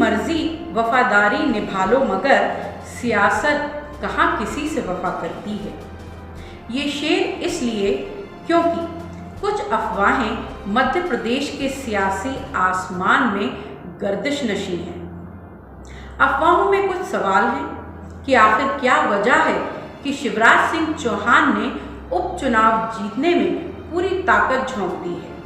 मर्जी वफादारी निभा लो मगर सियासत कहाँ किसी से वफा करती है। ये शेर इसलिए क्योंकि कुछ अफवाहें मध्य प्रदेश के सियासी आसमान में गर्दिश नशी हैं। अफवाहों में कुछ सवाल हैं कि आखिर क्या वजह है कि शिवराज सिंह चौहान ने उपचुनाव जीतने में पूरी ताकत झोंक दी है।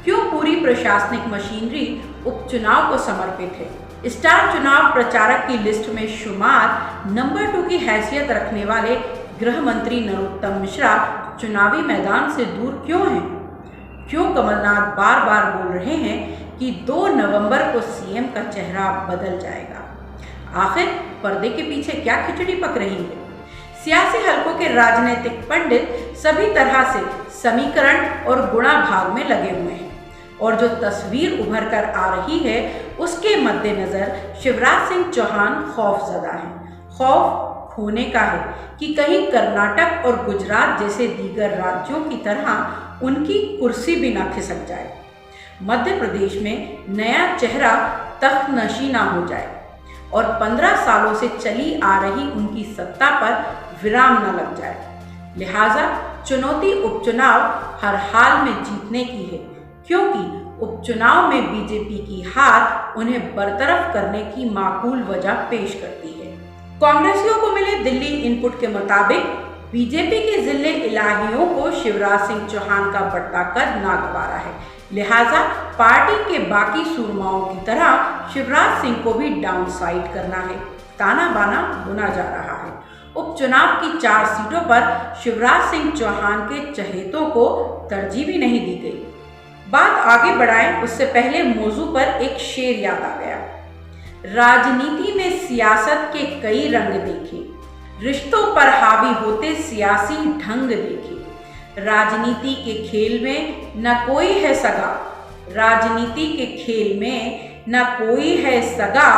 क्यों पूरी प्रशासनिक मशीनरी उपचुनाव को समर्पित है। स्टार चुनाव प्रचारक की लिस्ट में शुमार नंबर 2 की हैसियत रखने वाले गृह मंत्री नरोत्तम मिश्रा चुनावी मैदान से दूर क्यों हैं। क्यों कमलनाथ बार बार बोल रहे हैं कि 2 नवंबर को सीएम का चेहरा बदल जाएगा। आखिर पर्दे के पीछे क्या खिचड़ी पक रही है। सियासी हलकों के राजनीतिक पंडित सभी तरह से समीकरण और गुणा भाग में लगे हुए हैं और जो तस्वीर उभर कर आ रही है उसके मद्देनजर शिवराज सिंह चौहान खौफजदा हैं। खौफ होने का है कि कहीं कर्नाटक और गुजरात जैसे दीगर राज्यों की तरह उनकी कुर्सी भी ना खिसक जाए, मध्य प्रदेश में नया चेहरा तख्त नशी ना हो जाए और 15 सालों से चली आ रही उनकी सत्ता पर विराम न लग जाए। लिहाजा चुनौती उपचुनाव हर हाल में जीतने की है, क्योंकि उपचुनाव में बीजेपी की हार उन्हें बरतरफ करने की माकूल वजह पेश करती है। कांग्रेसियों को मिले दिल्ली इनपुट के मुताबिक बीजेपी के जिले इलाहियों को शिवराज सिंह चौहान का बढ़ता कद नागवारा है। लिहाजा पार्टी के बाकी सूरमाओं की तरह शिवराज सिंह को भी डाउनसाइड करना है। ताना बाना बुना जा रहा है। उपचुनाव की 4 सीटों पर शिवराज सिंह चौहान के चहेतों को तरजीह भी नहीं दी गई। बात आगे बढ़ाएं उससे पहले मौजू पर एक शेर याद आ गया। राजनीति में सियासत के कई रंग देखे, रिश्तों पर हावी होते सियासी ढंग देखे। राजनीति के खेल में न कोई है सगा, राजनीति के खेल में न कोई है सगा।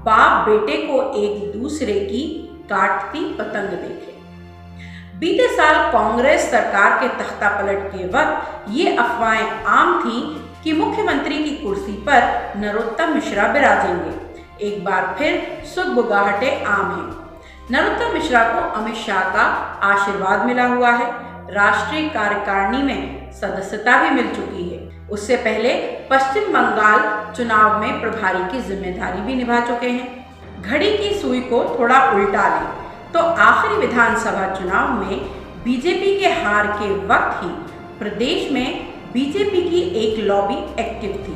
बाप बेटे को एक दूसरे की काटती पतंग देखे। बीते साल कांग्रेस सरकार के तख्ता पलट के वक्त ये अफवाहें आम थीं कि मुख्यमंत्री की कुर्सी पर नरोत्तम मिश्रा विराजेंगे। एक बार फिर सुगबुगाहटें आम हैं। नरोत्तम मिश्रा को अमित शाह का आशीर्वाद मिला हुआ है। राष्ट्रीय कार्यकारिणी में सदस्यता भी मिल चुकी है। उससे पहले पश्चिम बंगाल चुनाव में प्रभारी की जिम्मेदारी भी निभा चुके हैं। घड़ी की सुई को थोड़ा उल्टा लें तो आखिरी विधानसभा चुनाव में बीजेपी के हार के वक्त ही प्रदेश में बीजेपी की एक लॉबी एक्टिव थी।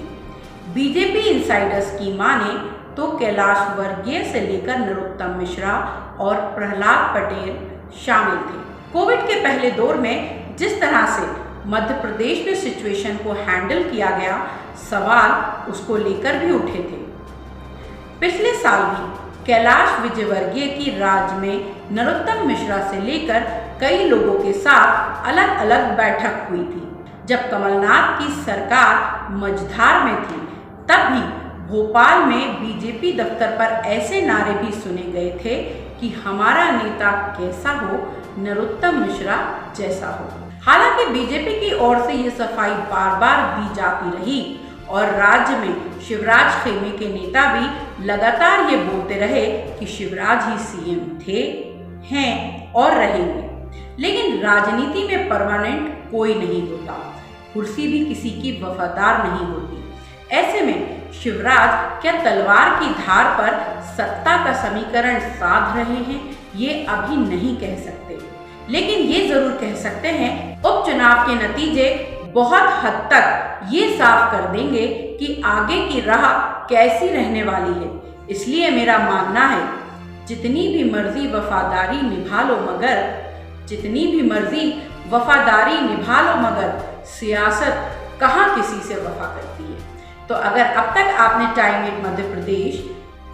बीजेपी इंसाइडर्स की माने तो कैलाश वर्गीय से लेकर नरोत्तम मिश्रा और प्रहलाद पटेल शामिल थे। कोविड के पहले दौर में जिस तरह से मध्य प्रदेश में सिचुएशन को हैंडल किया गया, सवाल उसको लेकर भी उठे थे। पिछले साल भी कैलाश विजयवर्गीय की राज में नरोत्तम मिश्रा से लेकर कई लोगों के साथ अलग अलग बैठक हुई थी। जब कमलनाथ की सरकार मझधार में थी तब भी भोपाल में बीजेपी दफ्तर पर ऐसे नारे भी सुने गए थे कि हमारा नेता कैसा हो, नरोत्तम मिश्रा जैसा हो। हालांकि बीजेपी की ओर से ये सफाई बार बार दी जाती रही और राज्य में शिवराज खेमे के नेता भी लगातार ये बोलते रहे कि शिवराज ही सीएम थे, हैं और रहेंगे। लेकिन राजनीति में परमानेंट कोई नहीं होता, कुर्सी भी किसी की वफादार नहीं होती। ऐसे में शिवराज क्या तलवार की धार पर सत्ता का समीकरण साध रहे हैं, ये अभी नहीं कह सकते। लेकिन ये जरूर कह सकते हैं उपचुनाव के नतीजे बहुत हद तक ये साफ कर देंगे कि आगे की राह कैसी रहने वाली है। इसलिए मेरा मानना है जितनी भी मर्जी वफादारी निभा लो मगर, जितनी भी मर्जी वफादारी निभा लो मगर सियासत कहाँ किसी से वफा करती है। तो अगर अब तक आपने टाइम 8 मध्य प्रदेश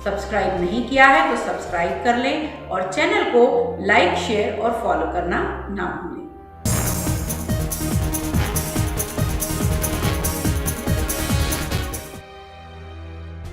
सब्सक्राइब नहीं किया है तो सब्सक्राइब कर लें और चैनल को लाइक, शेयर और फॉलो करना ना भूलें।